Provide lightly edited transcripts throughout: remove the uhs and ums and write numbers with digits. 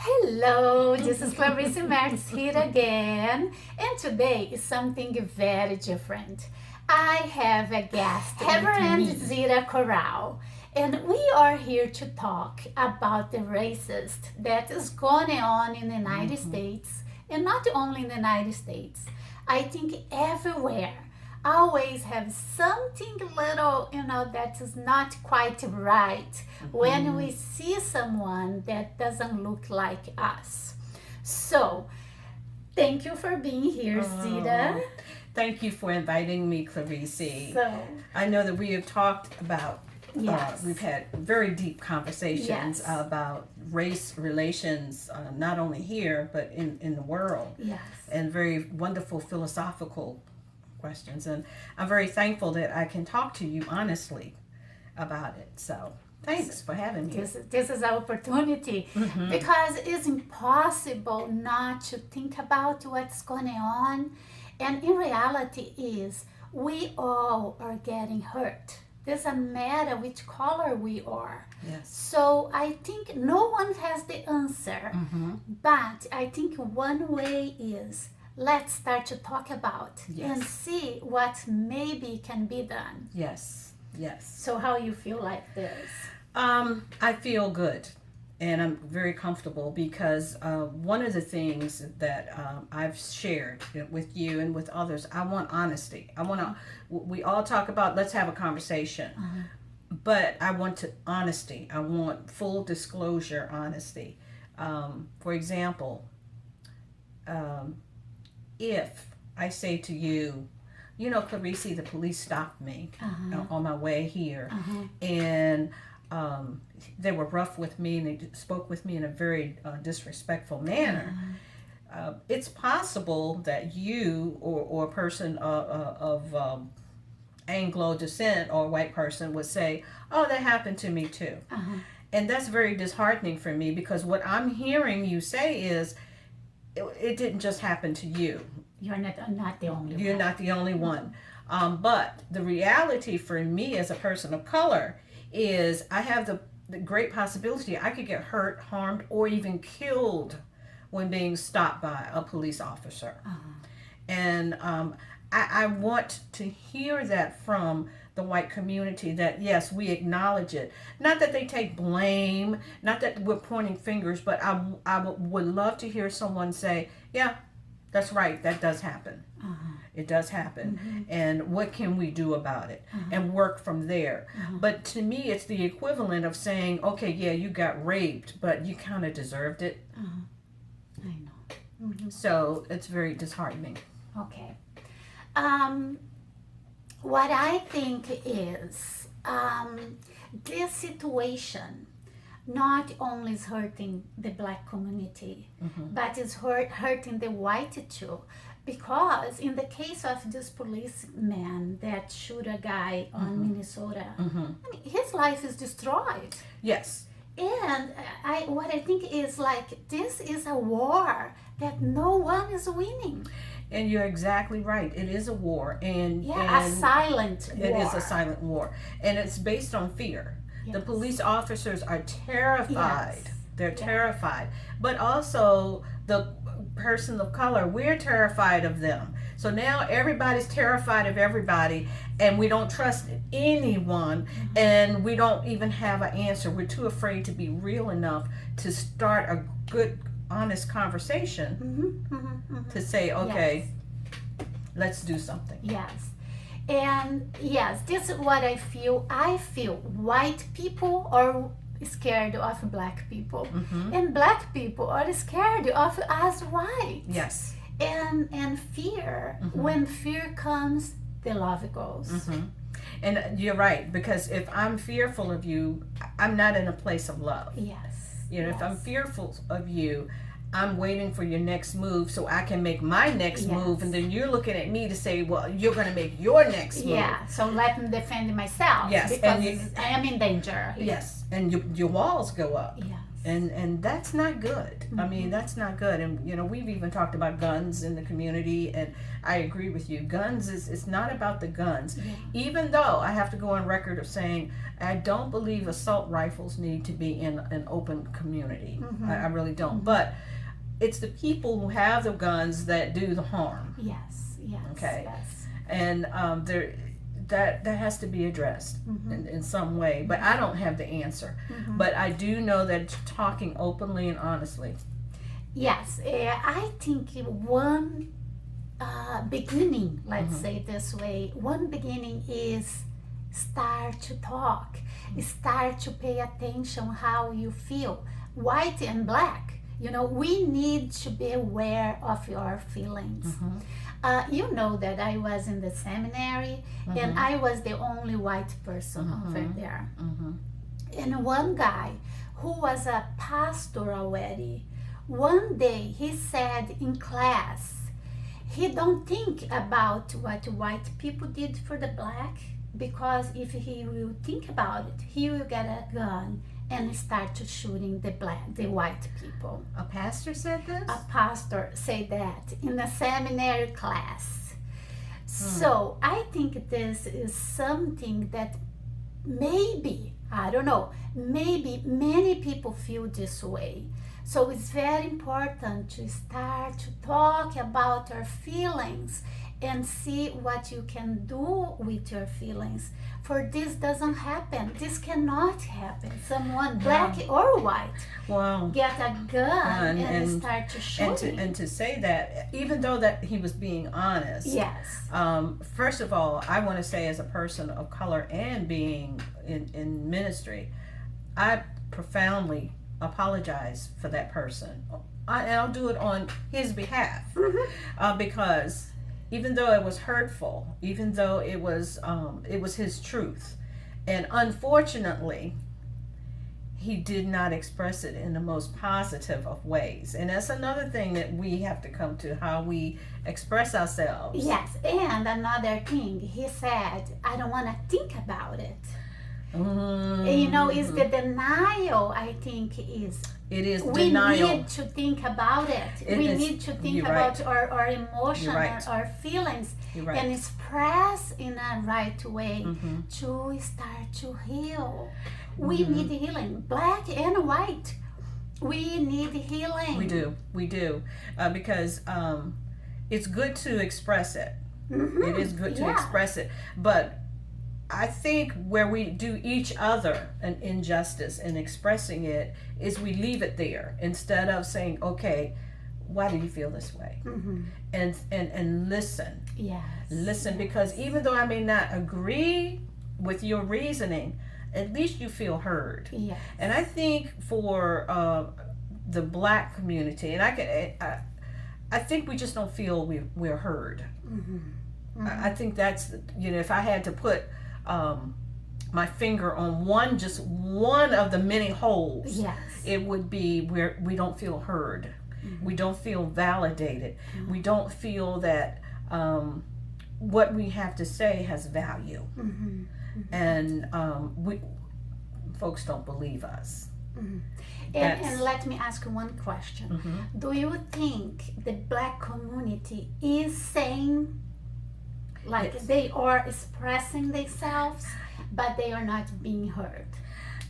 Hello, this is Clarice Mertz here again, and today is something very different. I have a guest, Reverend Zita Corral, and we are here to talk about the racist that is going on in the United States, and not only in the United States. I think everywhere always have something little, that is not quite right when we see someone that doesn't look like us. So, thank you for being here, Zita. Thank you for inviting me, Clarice. So, I know that we have talked about, yes. we've had very deep conversations Yes. about race relations, not only here, but in the world, Yes. and very wonderful philosophical questions. And I'm very thankful that I can talk to you honestly about it. So, thanks for having me. This is our opportunity because it's impossible not to think about what's going on, and in reality is we all are getting hurt. Doesn't matter which color we are. Yes. So I think no one has the answer, but I think one way is let's start to talk about and Yes. see what maybe can be done. Yes. Yes. So how you feel like this? I feel good, and I'm very comfortable because one of the things that I've shared with you and with others, I want honesty. I want to. We all talk about let's have a conversation, but I want honesty. I want full disclosure, honesty. For example, if I say to you, Clarice, the police stopped me on my way here, and they were rough with me and they spoke with me in a very disrespectful manner. It's possible that you or a person of Anglo descent or a white person would say, oh, that happened to me too. And that's very disheartening for me because what I'm hearing you say is, it didn't just happen to you. You're not the only You're one. not the only one. But the reality for me as a person of color is I have the great possibility I could get hurt, harmed, or even killed when being stopped by a police officer. And I want to hear that from the white community that yes, we acknowledge it. Not that they take blame, not that we're pointing fingers, but I would love to hear someone say, yeah, that's right, that does happen. It does happen. And what can we do about it? And work from there. But to me, it's the equivalent of saying, okay, yeah, you got raped, but you kind of deserved it. I know. So it's very disheartening. Okay. What I think is this situation not only is hurting the black community, but it's hurting the white too. Because in the case of this policeman that shoot a guy on Minnesota, I mean, his life is destroyed. Yes. And what I think is like this is a war that no one is winning. And you're exactly right. It is a war. And a silent war. It is a silent war. And it's based on fear. Yes. The police officers are terrified. Yes. They're terrified. But also the person of color, we're terrified of them. So now everybody's terrified of everybody and we don't trust anyone and we don't even have an answer. We're too afraid to be real enough to start a good, honest conversation to say, okay, let's do something. Yes. And yes, this is what I feel. I feel white people are scared of black people, and black people are scared of us white. Yes. And fear. When fear comes, the love goes. And you're right, because if I'm fearful of you, I'm not in a place of love. Yes. If I'm fearful of you, I'm waiting for your next move so I can make my next move, and then you're looking at me to say, well, you're going to make your next move. Yeah, so let me defend myself. Yes, Because and I am in danger. Yes, and your walls go up. Yes. And that's not good. I mean, that's not good. And you know, we've even talked about guns in the community, and I agree with you. Guns is it's not about the guns. Yeah. Even though I have to go on record of saying I don't believe assault rifles need to be in an open community. I really don't. But it's the people who have the guns that do the harm. Yes. Yes. Okay. Yes. And that has to be addressed in some way. But I don't have the answer. But I do know that talking openly and honestly. Yes, I think one beginning, let's say it this way, one beginning is start to talk, start to pay attention how you feel, white and black. You know, we need to be aware of your feelings. You know that I was in the seminary and I was the only white person over there. And one guy who was a pastor already, one day he said in class, he don't think about what white people did for the black, because if he will think about it, he will get a gun and start to shooting the white people. A pastor said this? A pastor said that in a seminary class. So I think this is something that maybe, I don't know, maybe many people feel this way. So it's very important to start to talk about our feelings and see what you can do with your feelings. For this doesn't happen. This cannot happen. Someone, black or white, get a gun and start to shoot. And to say that, even though that he was being honest. Yes. First of all, I want to say, as a person of color and being in ministry, I profoundly apologize for that person. I'll do it on his behalf, because even though it was hurtful, even though it was his truth, and unfortunately, he did not express it in the most positive of ways. And that's another thing that we have to come to, how we express ourselves. Yes, and another thing, he said, I don't want to think about it. You know, is the denial, I think, is. It is we denial. We need to think about it. We need to think about our emotion, our feelings, and express in a right way to start to heal. We need healing, black and white. We need healing. We do, because it's good to express it. It is good to express it, but I think where we do each other an injustice in expressing it is we leave it there instead of saying, okay, why do you feel this way? And listen. Yes. Listen, because even though I may not agree with your reasoning, at least you feel heard. Yes. And I think for the black community, and I think we just don't feel we're heard. I think that's, if I had to put my finger on just one of the many holes, it would be where we don't feel heard. We don't feel validated. We don't feel that what we have to say has value. And folks don't believe us. And let me ask you one question. Do you think the black community is saying, like, they are expressing themselves, but they are not being heard?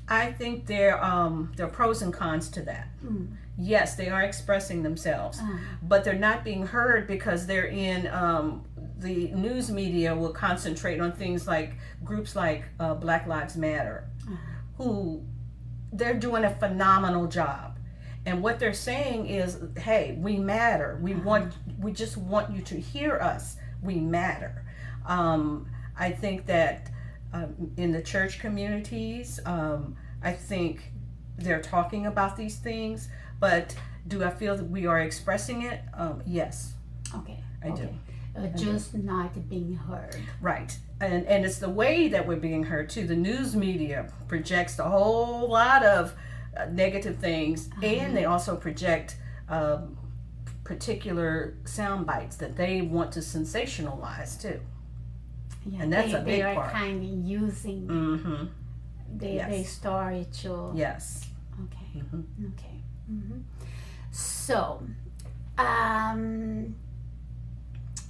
I think there are pros and cons to that. Yes, they are expressing themselves, but they're not being heard because they're in the news media will concentrate on things like groups like Black Lives Matter, who they're doing a phenomenal job. And what they're saying is, hey, we matter. We just want you to hear us. We matter. I think that in the church communities, I think they're talking about these things, but do I feel that we are expressing it? Yes. Okay. I do. Just not being heard. Right. And it's the way that we're being heard too. The news media projects a whole lot of negative things, and they also project particular sound bites that they want to sensationalize too. Yeah, and that's a big part. They are part. kind of using the story to. Yes. Okay. Mm-hmm. Okay. So,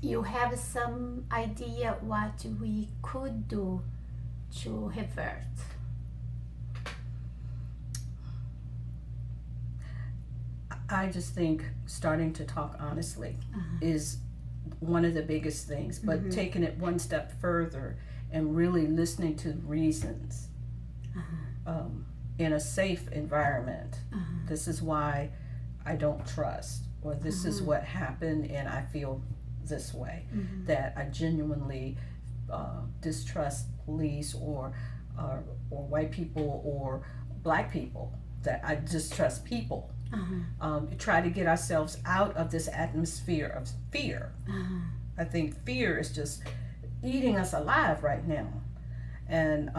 you have some idea what we could do to revert? I just think starting to talk honestly is one of the biggest things, but taking it one step further and really listening to reasons in a safe environment. This is why I don't trust, or this is what happened and I feel this way, that I genuinely distrust police or white people or black people, that I distrust people. Try to get ourselves out of this atmosphere of fear. I think fear is just eating us alive right now. And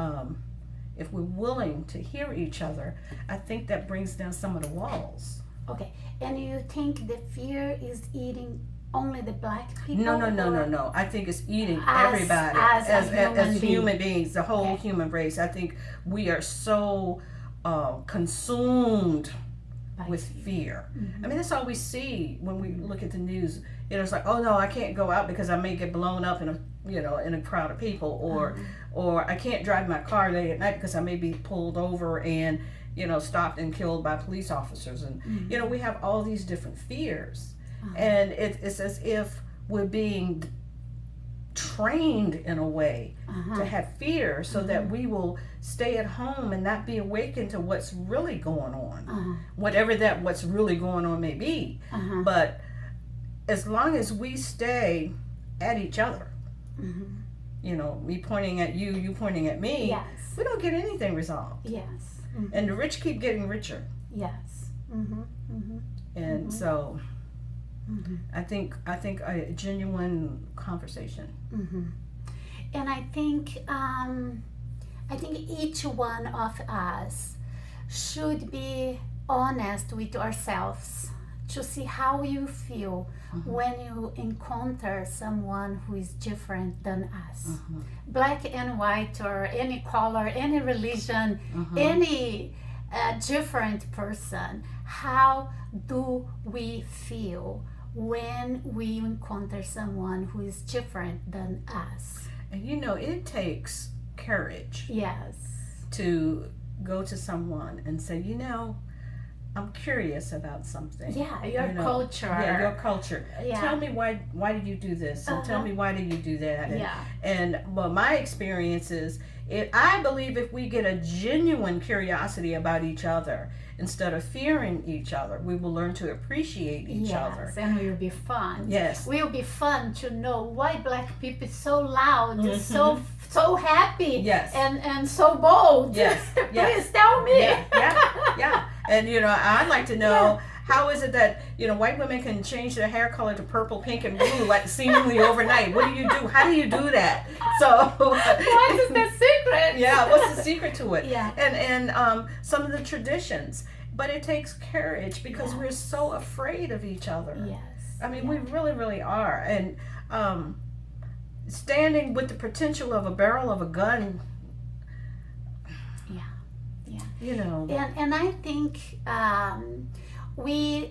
if we're willing to hear each other, I think that brings down some of the walls. Okay, and you think the fear is eating only the black people? No. I think it's eating As- everybody as human beings, the whole Okay. human race. I think we are so consumed By with fear. I mean, that's all we see when we look at the news. You know, it's like, oh no, I can't go out because I may get blown up in a crowd of people, or I can't drive my car late at night because I may be pulled over and stopped and killed by police officers. And we have all these different fears, and it's as if we're being trained in a way to have fear so that we will stay at home and not be awakened to what's really going on, whatever that what's really going on may be. But as long as we stay at each other, me pointing at you, you pointing at me, Yes. we don't get anything resolved. Yes. And the rich keep getting richer. Yes. And so I think a genuine conversation. And I think each one of us should be honest with ourselves to see how you feel when you encounter someone who is different than us. Black and white, or any color, any religion, any different person. How do we feel when we encounter someone who is different than us? And it takes courage Yes. to go to someone and say, I'm curious about something. Yeah, your culture. Yeah, your culture. Yeah. Tell me why did you do this, and tell me why did you do that. And, Yeah. and well, my experience is, I believe if we get a genuine curiosity about each other instead of fearing each other, we will learn to appreciate each other. Yes, and it will be fun. Yes. Will be fun to know why black people is so loud, so happy, Yes. and so bold. Yes. Please tell me. Yeah. And I'd like to know, how is it that white women can change their hair color to purple, pink, and blue like seemingly overnight? What do you do? How do you do that? So What is the secret? Yeah, what's the secret to it? Yeah. And some of the traditions, but it takes courage because we're so afraid of each other. Yes. I mean, we really, really are. And standing with the potential of a barrel of a gun. And I think we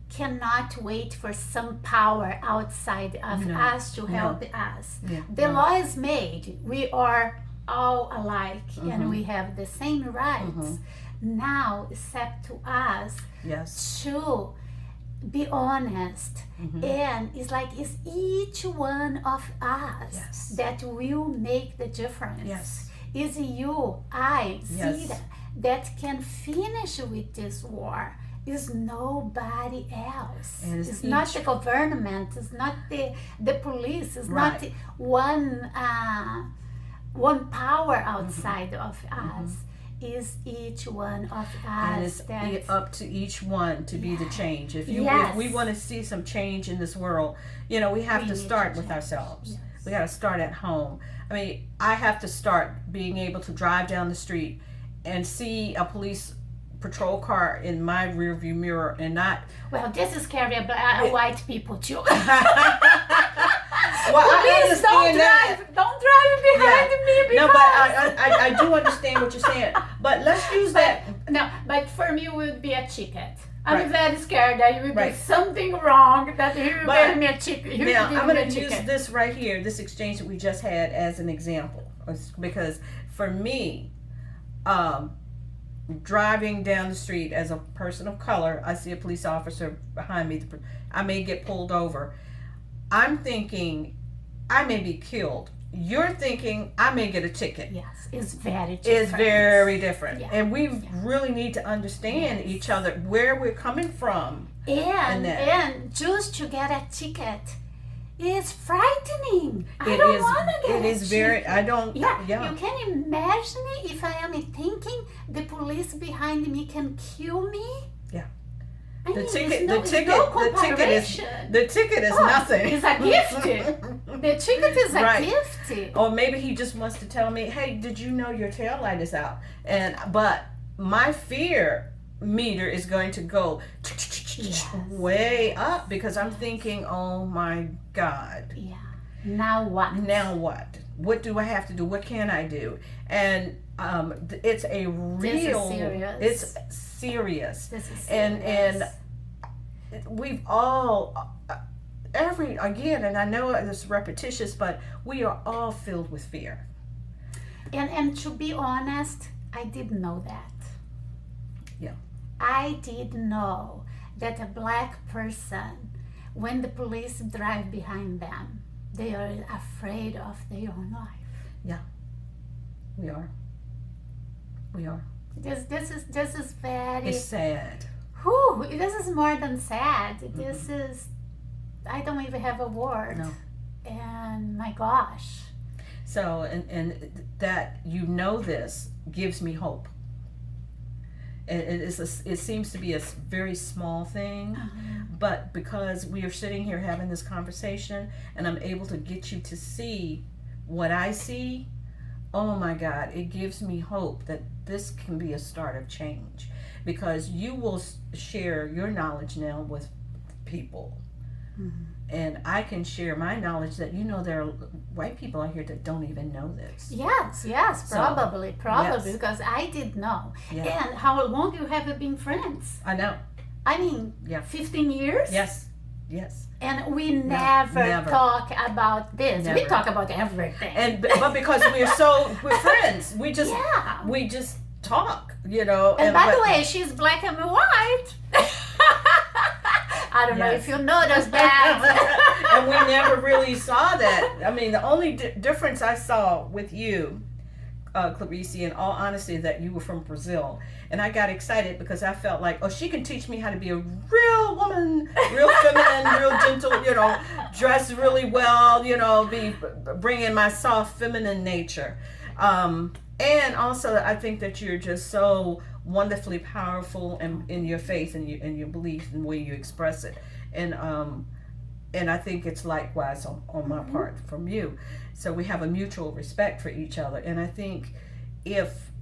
cannot wait for some power outside of us to help us. The law is made. We are all alike and we have the same rights. Now it's up to us to be honest. And it's each one of us that will make the difference. Is you, I, Zita, that can finish with this war. Is nobody else. It's not the government. It's not the police. It's not one power outside of us. Is each one of us. And it's up to each one to be the change. If we want to see some change in this world, we have to start with ourselves. We got to start at home. I mean, I have to start being able to drive down the street and see a police patrol car in my rearview mirror and not. Well, this is scary about white people too. Well, I Please don't understand that. don't drive behind me because No, but I do understand what you're saying. But let's use that. no, but for me it would be a ticket. I'm Right. very scared that you will do Right. something wrong, that he will But give me a ticket. Now, I'm going to use this right here, this exchange that we just had, as an example. Because for me, driving down the street as a person of color, I see a police officer behind me. I may get pulled over. I'm thinking I may be killed. You're thinking I may get a ticket. Yes, it's very different. It's very different. Yeah. And we really need to understand each other, where we're coming from. And just to get a ticket is frightening. I It don't is- want to get It is very, I don't, Yeah, yeah. you can imagine if I am thinking the police behind me can kill me. Yeah. I The mean, ticket, there's the ticket, no the ticket is, comparison. the ticket is Oh, nothing. It's a gift. The ticket is a Right. gift. Or maybe he just wants to tell me, hey, did you know your tail light is out? But my fear meter is going to go Yes. way up, because I'm thinking, oh my God, Yeah. Now what? now what? What do I have to do? What can I do? And it's a real, serious. it's serious. This is And serious. we've all and I know it's repetitious, but we are all filled with fear. And to be honest, I didn't know that. Yeah. I did know that a black person, when the police drive behind them, they are afraid of their own life. We are. This is very. It's sad. Whew, this is more than sad. This is. I don't even have a word. No. And my gosh. So and that this gives me hope. And it seems to be a very small thing, but because we are sitting here having this conversation, and I'm able to get you to see what I see, oh my God, it gives me hope that this can be a start of change, because you will share your knowledge now with people. And I can share my knowledge that, there are white people out here that don't even know this. Yes, So, probably, yes. because I did know. Yeah. And how long you have been friends? I know. I mean, Yeah. 15 years? Yes. And we never talk about this. We Never. talk about everything. But because we're friends, we just Yeah. talk, And by the way, she's black and white. I don't know Yes. if you noticed that. And we never really saw that. I mean, the only difference I saw with you, Clarice, in all honesty, that you were from Brazil. And I got excited because I felt like, she can teach me how to be a real woman, real feminine, real gentle, dress really well, be bringing my soft feminine nature. And also, I think that you're just so wonderfully powerful in your faith and your belief and the way you express it. And I think it's likewise on my part from you. So we have a mutual respect for each other. And I think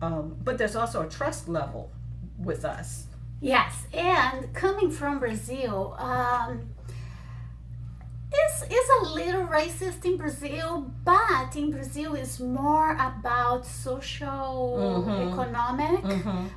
but there's also a trust level with us. Yes, and coming from Brazil, it's a little racist in Brazil, but in Brazil it's more about social, economic.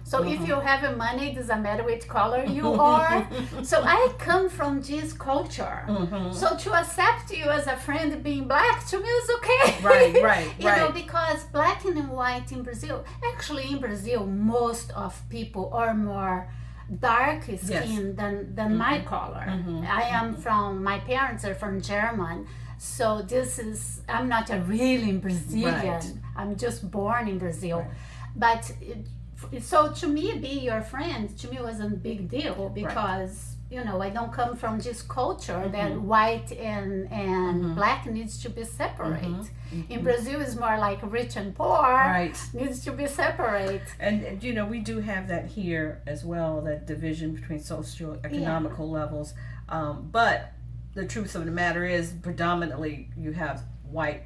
So if you have money, it doesn't matter which color you are. So I come from this culture. So to accept you as a friend being black, to me is okay. Right. You know, because black and white in Brazil, actually in Brazil, most of people are more dark skin than my color. I am my parents are from German, so I'm not a really Brazilian. Right. I'm just born in Brazil. Right. But so to me, be your friend, to me wasn't a big deal because I don't come from this culture that white and black needs to be separate. In Brazil, it's more like rich and poor needs to be separate. And we do have that here as well, that division between socio-economical levels. But the truth of the matter is, predominantly, you have white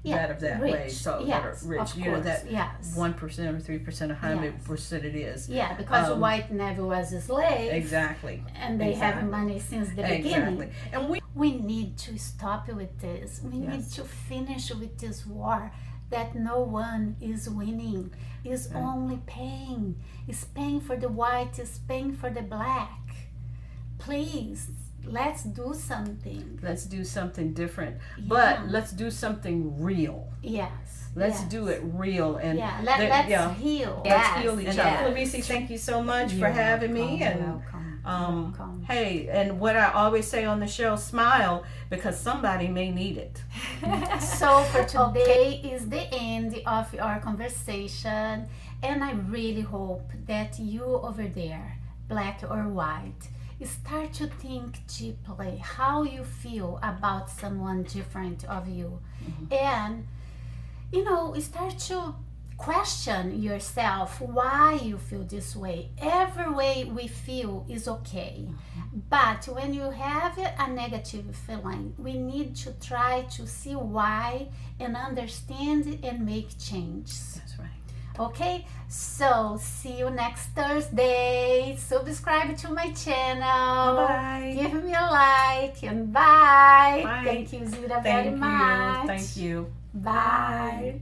that are that way. rich. So that Yes, are rich. of You know course, that yes. 1% or 3% or how many Yes. percent it is. Yeah, because white never was a slave. Exactly. And they have money since the beginning. Exactly. And we need to stop with this. We need to finish with this war that no one is winning. It's only pain. It's pain for the white, it's pain for the black. Please, let's do something. let's do something different. Yeah. But let's do something real. Yes. Let's yes. do it real and let's heal. Let's heal each Yes. other. Felicia, thank you so much for having me. And welcome. hey, and what I always say on the show, smile because somebody may need it. So for today is the end of our conversation, and I really hope that you over there, black or white, start to think deeply how you feel about someone different of you. And start to question yourself why you feel this way. Every way we feel is okay. But when you have a negative feeling, we need to try to see why and understand and make changes. That's right. Okay, so see you next Thursday. Subscribe to my channel. Bye. Give me a like and bye. Bye. Thank you, Zira, very much. Thank you. Bye.